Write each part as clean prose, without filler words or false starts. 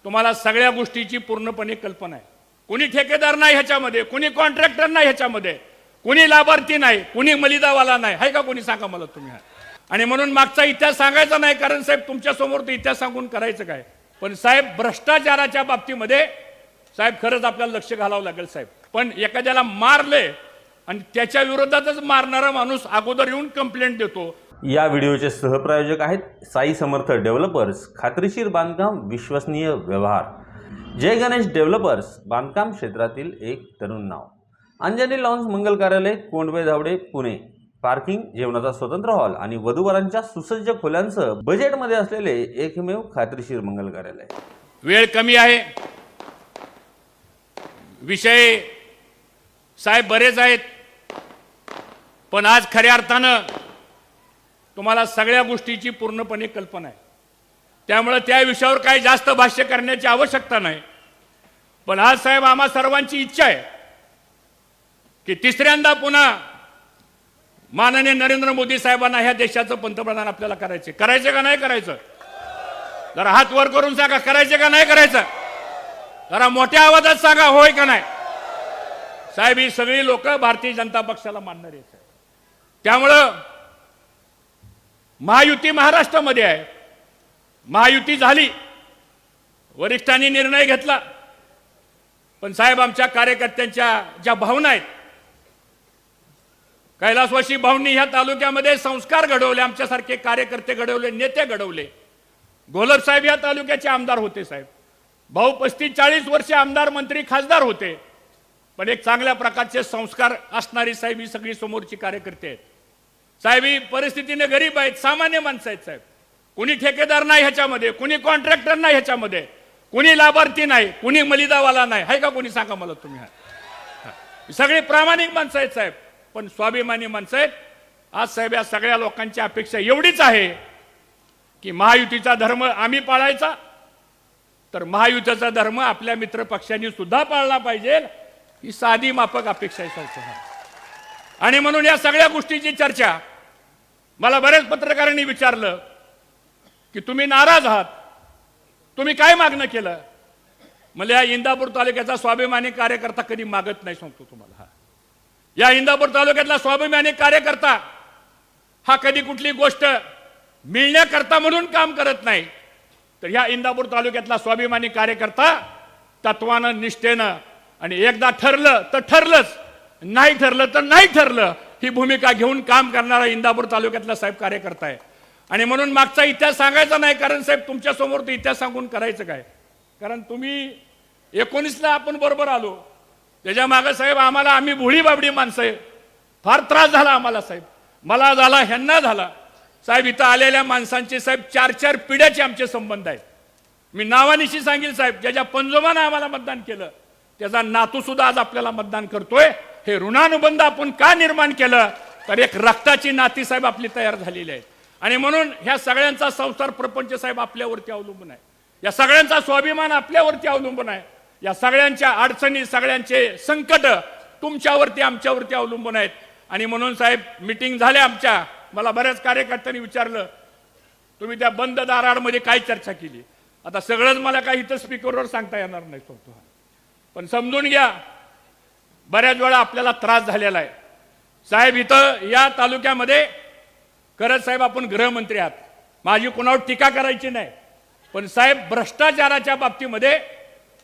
तुम्हाला सगळ्या गोष्टीची पूर्णपणे कल्पना आहे। कोणी ठेकेदार नाही ह्याच्यामध्ये, कोणी कॉन्ट्रॅक्टर नाही ह्याच्यामध्ये, कोणी लाभार्थी नाही, कोणी मलिदावाला नाही, आहे का कोणी? सांगा मला तुम्ही। आणि म्हणून मागचा इतिहास सांगायचा नाही, कारण साहेब तुमच्या समोर तो इतिहास सांगून करायचं काय? पण साहेब भ्रष्टाचाराच्या बाबतीमध्ये साहेब खरंच आपल्याला लक्ष घालावं लागेल साहेब। पण एखाद्याला मारले आणि त्याच्या विरोधातच मारणारा माणूस अगोदर येऊन कंप्लेंट देतो। या व्हिडिओचे सहप्रायोजक आहेत साई समर्थ डेव्हलपर्स, खात्रीशीर बांधकाम, विश्वसनीय व्यवहार। जय गणेश डेव्हलपर्स, बांधकाम क्षेत्रातील एक तरुण नाव। अंजनी लॉन्स मंगल कार्यालय, कोंडवे धावडे, पुणे। पार्किंग, जेवणाचा स्वतंत्र हॉल आणि वधूवरांच्या सुसज्ज खोल्यांसह बजेटमध्ये असलेले एकमेव खात्रीशीर मंगल कार्यालय। वेळ कमी आहे, विषय साहेब बरेच आहेत, पण आज खऱ्या अर्थानं तुम्हाला सगळ्या गोष्टीची पूर्णपणे कल्पना आहे। त्यामुळे त्या विषयावर काही जास्त भाष्य करण्याची आवश्यकता नाही। पण आज साहेब आम्हा सर्वांची इच्छा आहे की तिसऱ्यांदा पुन्हा माननीय नरेंद्र मोदी साहेबांना ह्या देशाचं पंतप्रधान आपल्याला करायचे का नाही करायचं? जरा हात वर करून सांगा, करायचे का नाही करायचं? जरा मोठ्या आवाजात सांगा, होय का नाही? साहेब ही सगळी लोक भारतीय जनता पक्षाला मानणारे आहेत। त्यामुळं महायुती महाराष्ट्रामध्ये आहे, महायुती झाली, वरिष्ठांनी निर्णय घेतला। पण साहेब आमच्या कार्यकर्त्यांच्या ज्या भावना आहेत, कैलासवासी भाऊंनी ह्या तालुक्यामध्ये संस्कार घडवले, आमच्यासारखे कार्यकर्ते घडवले, नेते घडवले। घोलप साहेब या तालुक्याचे आमदार होते साहेब, भाऊ 35-40 वर्षे आमदार, मंत्री, खासदार होते। पण एक चांगल्या प्रकारचे संस्कार असणारी साहेब ही सगळी समोरची कार्यकर्ते आहेत। साहेब ही परिस्थितीने गरीब आहेत, सामान्य माणसं आहेत साहेब। कोणी ठेकेदार नाही ह्याच्यामध्ये, कोणी कॉन्ट्रॅक्टर नाही ह्याच्यामध्ये, कोणी लाभार्थी नाही, कोणी मलिदावाला नाही, आहे का कोणी? सांगा मला तुम्ही। सगळी प्रामाणिक माणसं आहेत साहेब, पण स्वाभिमानी माणसं आहेत। आज साहेब या सगळ्या लोकांची अपेक्षा एवढीच आहे की महायुतीचा धर्म आम्ही पाळायचा, तर महायुतीचा धर्म आपल्या मित्र पक्षांनी सुद्धा पाळला पाहिजे, ही साधी माफक अपेक्षा आहे साहेब। आणि म्हणून या सगळ्या गोष्टीची चर्चा मला बरेच पत्रकारांनी विचारलं की तुम्ही नाराज आहात, तुम्ही काय मागणं केलं? मला या इंदापूर तालुक्याचा स्वाभिमानी कार्यकर्ता कधी मागत नाही, सांगतो तुम्हाला। या इंदापूर तालुक्यातला स्वाभिमानी कार्यकर्ता हा कधी कुठली गोष्ट मिळण्याकरता म्हणून काम करत नाही, तर ह्या इंदापूर तालुक्यातला स्वाभिमानी कार्यकर्ता तत्वानं, निष्ठेनं, आणि एकदा ठरलं तर ठरलंच, नाही ठरलं तर नाही ठरलं, ही भूमिका घेऊन काम करणारा इंदापूर तालुक्यातला साहेब कार्यकर्ता आहे। आणि म्हणून मागचा इतिहास सांगायचा नाही, कारण साहेब तुमच्या समोर तो इतिहास सांगून करायचं काय? कारण तुम्ही 19ला आपण बरोबर आलो, त्याच्या मागे साहेब आम्हाला, आम्ही भोळी बाबडी माणसं आहे, फार त्रास झाला आम्हाला साहेब, मला झाला, ह्यांना झाला साहेब। इथं आलेल्या माणसांचे साहेब 4-4 पिढ्याचे आमचे संबंध आहेत। मी नावानिशी सांगेल साहेब, ज्याच्या पंजोबानं आम्हाला मतदान केलं त्याचा नातू सुद्धा आज आपल्याला मतदान करतोय। हे ऋणानुबंध आपण का निर्माण केलं? तर एक रक्ताची नाती साहेब आपली तयार झालेली आहेत। आणि म्हणून ह्या सगळ्यांचा संसार प्रपंच साहेब आपल्यावरती अवलंबून आहे, या सगळ्यांचा स्वाभिमान आपल्यावरती अवलंबून आहे, या सगळ्यांच्या अडचणी, सगळ्यांचे संकट तुमच्यावरती, आमच्यावरती अवलंबून आहेत। आणि म्हणून साहेब मीटिंग झाल्या आमच्या, मला बऱ्याच कार्यकर्त्यांनी विचारलं तुम्ही त्या बंद दारामध्ये काय चर्चा केली? आता सगळंच मला काही इथं स्पीकरवर सांगता येणार नाही सांगतो, पण समजून घ्या बऱ्याच वेळा आपल्याला त्रास झालेला आहे साहेब। इथं या तालुक्यामध्ये खरंच साहेब आपण गृहमंत्री आहात, माझी कुणावर टीका करायची नाही, पण साहेब भ्रष्टाचाराच्या बाबतीमध्ये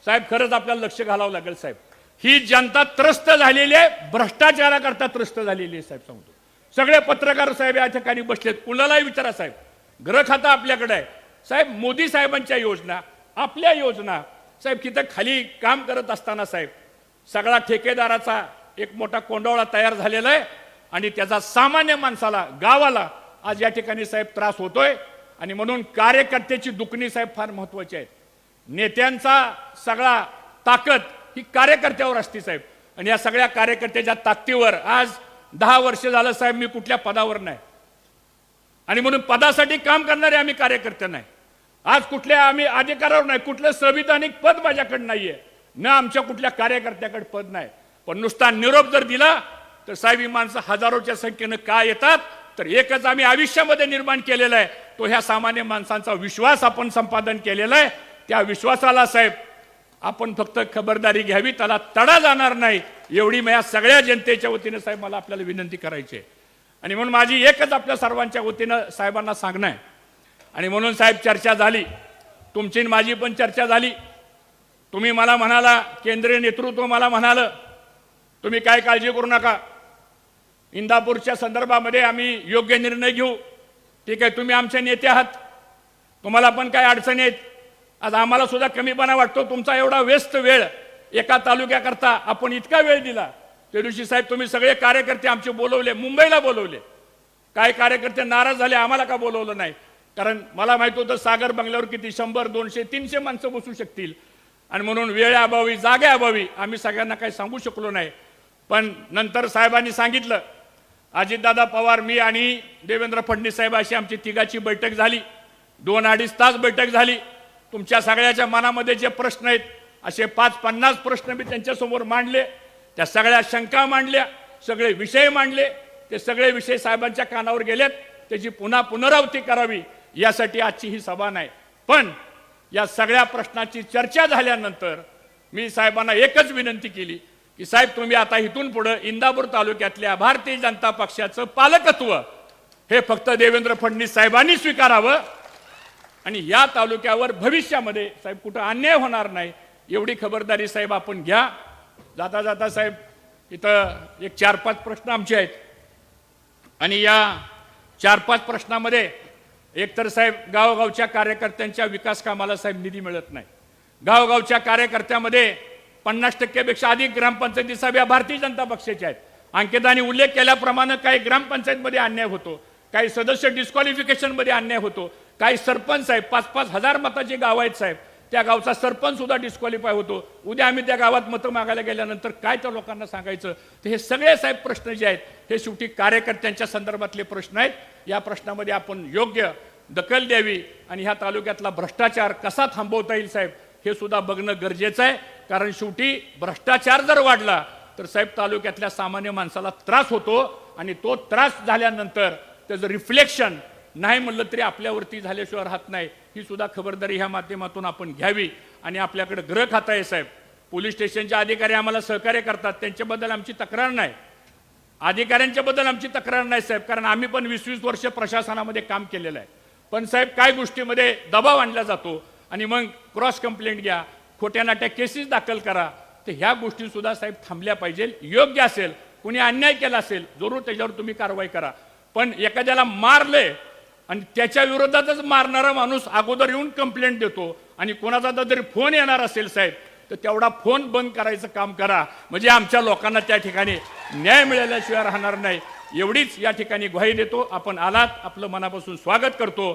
साहेब खरंच आपल्याला लक्ष घालावं लागेल साहेब। ही जनता त्रस्त झालेली आहे, भ्रष्टाचाराकरता त्रस्त झालेली आहे साहेब, सांगतो। सगळे पत्रकार साहेब या ठिकाणी बसलेत, कुणालाही विचारा साहेब, गृह खातं आपल्याकडे आहे साहेब, मोदी साहेबांच्या योजना, आपल्या योजना साहेब। तिथं खाली काम करत असताना साहेब सगळा ठेकेदाराचा एक मोठा कोंडवळा तयार झालेला आहे, आणि त्याचा सामान्य माणसाला, गावाला आज या ठिकाणी साहेब त्रास होतोय। आणि म्हणून कार्यकर्त्याची दुखणी साहेब फार महत्वाची आहे। नेत्यांचा सगळा ताकद ही कार्यकर्त्यावर असते साहेब, आणि या सगळ्या कार्यकर्त्याच्या ताकदीवर आज 10 वर्ष झालं साहेब मी कुठल्या पदावर नाही, आणि म्हणून पदासाठी काम करणारे आम्ही कार्यकर्ते नाही। आज कुठल्या आम्ही अधिकारावर नाही, कुठलं संविधानिक पद माझ्याकडे नाहीये, न आमच्या कुठल्या कार्यकर्त्याकडे पद नाही। पण नुसता निरोप जर दिला तर साहेब ही माणसं हजारोच्या संख्येनं का येतात? तर एकच आम्ही आयुष्यामध्ये निर्माण केलेला आहे, तो ह्या सामान्य माणसांचा विश्वास आपण संपादन केलेला आहे त्या विश्वासाला साहेब आपण फक्त खबरदारी घ्यावी, त्याला तडा जाणार नाही एवढी मी या सगळ्या जनतेच्या वतीनं साहेब मला आपल्याला विनंती करायची आहे. आणि म्हणून माझी एकच आपल्या सर्वांच्या वतीनं साहेबांना सांगणं आहे. आणि म्हणून साहेब चर्चा झाली, तुमची आणि माझी पण चर्चा झाली. तुम्ही मला म्हणाला, केंद्रीय नेतृत्व मला म्हणालं, तुम्ही काय काळजी करू नका, इंदापूरच्या संदर्भामध्ये आम्ही योग्य निर्णय घेऊ. ठीक आहे, तुम्ही आमचे नेते आहात, तुम्हाला पण काय अडचणी आहेत. आज आम्हाला सुद्धा कमीपणा वाटतो, तुमचा एवढा व्यस्त वेळ एका तालुक्याकरता आपण इतका वेळ दिला. त्या दिवशी साहेब तुम्ही सगळे कार्यकर्ते आमचे बोलवले, मुंबईला बोलवले. काय कार्यकर्ते नाराज झाले, आम्हाला का बोलवलं नाही? कारण मला माहित होतं सागर बंगल्यावर किती 100, 200, 300 माणसं बसू शकतील. आणि म्हणून वेळेअभावी, जागेअभावी आम्ही सगळ्यांना काही सांगू शकलो नाही. पण नंतर साहेबांनी सांगितलं, अजितदादा पवार, मी आणि देवेंद्र फडणवीस साहेब अशी आमची तिघाची बैठक झाली. 2-2.5 तास बैठक झाली. तुमच्या सगळ्याच्या मनामध्ये जे प्रश्न आहेत असे 5-50 प्रश्न मी त्यांच्यासमोर मांडले. त्या सगळ्या शंका मांडल्या, सगळे विषय मांडले. ते सगळे विषय साहेबांच्या कानावर गेलेत. त्याची पुन्हा पुनरावृत्ती करावी यासाठी आजची ही सभा नाही. पण या सगळ्या प्रश्नाची चर्चा झाल्यानंतर मी साहेबांना एकच विनंती केली की साहेब, तुम्ही आता इथून पुढे इंदापूर तालुक्यातल्या भारतीय जनता पक्षाचं पालकत्व हे फक्त देवेंद्र फडणवीस साहेबांनी स्वीकारावं. आणि या तालुक्यावर भविष्यामध्ये साहेब कुठं अन्याय होणार नाही एवढी खबरदारी साहेब आपण घ्या. जाता जाता साहेब इथं एक 4-5 प्रश्न आमचे आहेत. आणि या 4-5 प्रश्नामध्ये एकतर साहेब गावोगावच्या कार्यकर्त्यांच्या विकास कामाला साहेब निधी मिळत नाही. गावोगावच्या कार्यकर्त्यामध्ये 50% पेक्षा अधिक ग्रामपंचायती साहेब या भारतीय जनता पक्षाच्या आहेत. अंकितांनी उल्लेख केल्याप्रमाणे काही ग्रामपंचायतमध्ये अन्याय होतो, काही सदस्य डिस्क्वालिफिकेशनमध्ये अन्याय होतो, काही सरपंच साहेब 5-5 हजार मताची गाव आहेत साहेब, त्या गावचा सरपंच सुद्धा डिस्क्वालिफाय होतो. उद्या आम्ही त्या गावात मतं मागायला गेल्यानंतर काय त्या लोकांना सांगायचं? तर हे सगळे साहेब प्रश्न जे आहेत हे शेवटी कार्यकर्त्यांच्या संदर्भातले प्रश्न आहेत. या प्रश्नामध्ये आपण योग्य दखल द्यावी आणि ह्या तालुक्यातला भ्रष्टाचार कसा थांबवता येईल साहेब हे सुद्धा बघणं गरजेचं आहे. कारण शेवटी भ्रष्टाचार जर वाढला तर साहेब तालुक्यातल्या सामान्य माणसाला त्रास होतो आणि तो त्रास झाल्यानंतर त्याचं रिफ्लेक्शन नाही म्हणलं तरी आपल्यावरती झाल्याशिवाय राहत नाही. ही सुद्धा खबरदारी ह्या माध्यमातून आपण घ्यावी. आणि आपल्याकडे गृह खातं आहे साहेब, पोलीस स्टेशनचे अधिकारी आम्हाला सहकार्य करतात, त्यांच्याबद्दल आमची तक्रार नाही, अधिकाऱ्यांच्याबद्दल आमची तक्रार नाही साहेब, कारण आम्ही पण 20-20 वर्ष प्रशासनामध्ये काम केलेलं आहे. पण साहेब काय गोष्टीमध्ये दबाव आणला जातो आणि मग क्रॉस कंप्लेंट घ्या, खोट्या नाट्या केसेस दाखल करा. तर ह्या गोष्टी सुद्धा साहेब थांबल्या पाहिजे. योग्य असेल, कोणी अन्याय केला असेल जरूर त्याच्यावर तुम्ही कारवाई करा. पण एखाद्याला मारले आणि त्याच्या विरोधातच मारणारा माणूस अगोदर येऊन कंप्लेंट देतो आणि कोणाचा तरी फोन येणार असेल साहेब तर तेवढा फोन बंद करायचं काम करा. म्हणजे आमच्या लोकांना त्या ठिकाणी न्याय मिळाल्याशिवाय राहणार नाही. एवढीच या ठिकाणी ग्वाही देतो. आपण आलात, आपलं मनापासून स्वागत करतो.